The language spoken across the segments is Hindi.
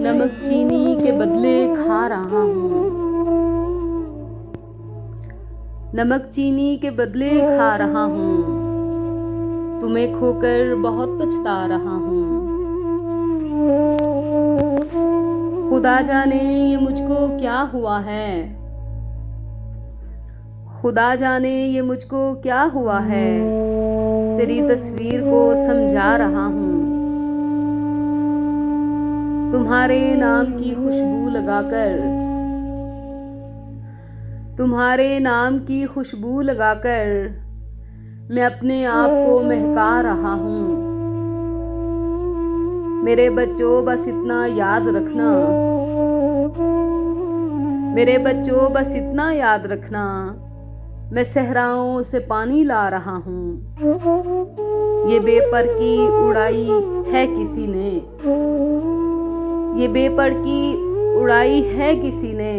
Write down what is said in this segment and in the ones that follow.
नमक चीनी के बदले खा रहा हूँ। नमक चीनी के बदले खा रहा हूँ। तुम्हें खोकर बहुत पछता रहा हूँ। खुदा जाने ये मुझको क्या हुआ है। खुदा जाने ये मुझको क्या हुआ है। तेरी तस्वीर को समझा रहा हूँ। तुम्हारे नाम की खुशबू लगाकर, तुम्हारे नाम की खुशबू लगाकर मैं अपने आप को महका रहा हूँ। मेरे बच्चों बस इतना याद रखना, मेरे बच्चों बस इतना याद रखना, मैं सहराओं से पानी ला रहा हूँ। ये बेपर की उड़ाई है किसी ने, ये बेपर की उड़ाई है किसी ने,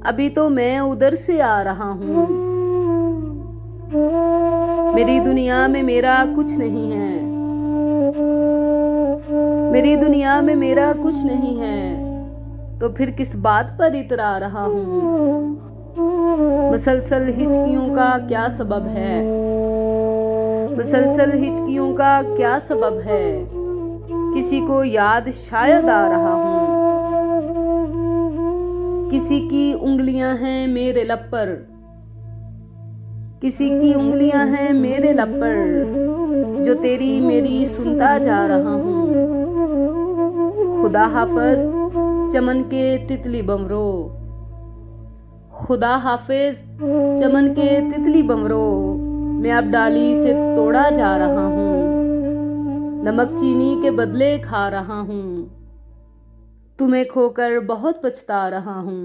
अभी तो मैं उधर से आ रहा हूँ। मेरी दुनिया में मेरा कुछ नहीं है, मेरी दुनिया में मेरा कुछ नहीं है, तो फिर किस बात पर इतरा रहा हूँ। मुसलसल हिचकियों का क्या सबब है, मुसलसल हिचकियों का क्या सबब है, किसी को याद शायद आ रहा हूँ। किसी की उंगलियां हैं मेरे लब पर, किसी की उंगलियां हैं मेरे लब पर, जो तेरी मेरी सुनता जा रहा हूँ। खुदा हाफिज चमन के तितली बमरो, खुदा हाफिज चमन के तितली बमरो, मैं अब डाली से तोड़ा जा रहा हूँ। नमक चीनी के बदले खा रहा हूँ। तुम्हें खोकर बहुत पछता रहा हूँ।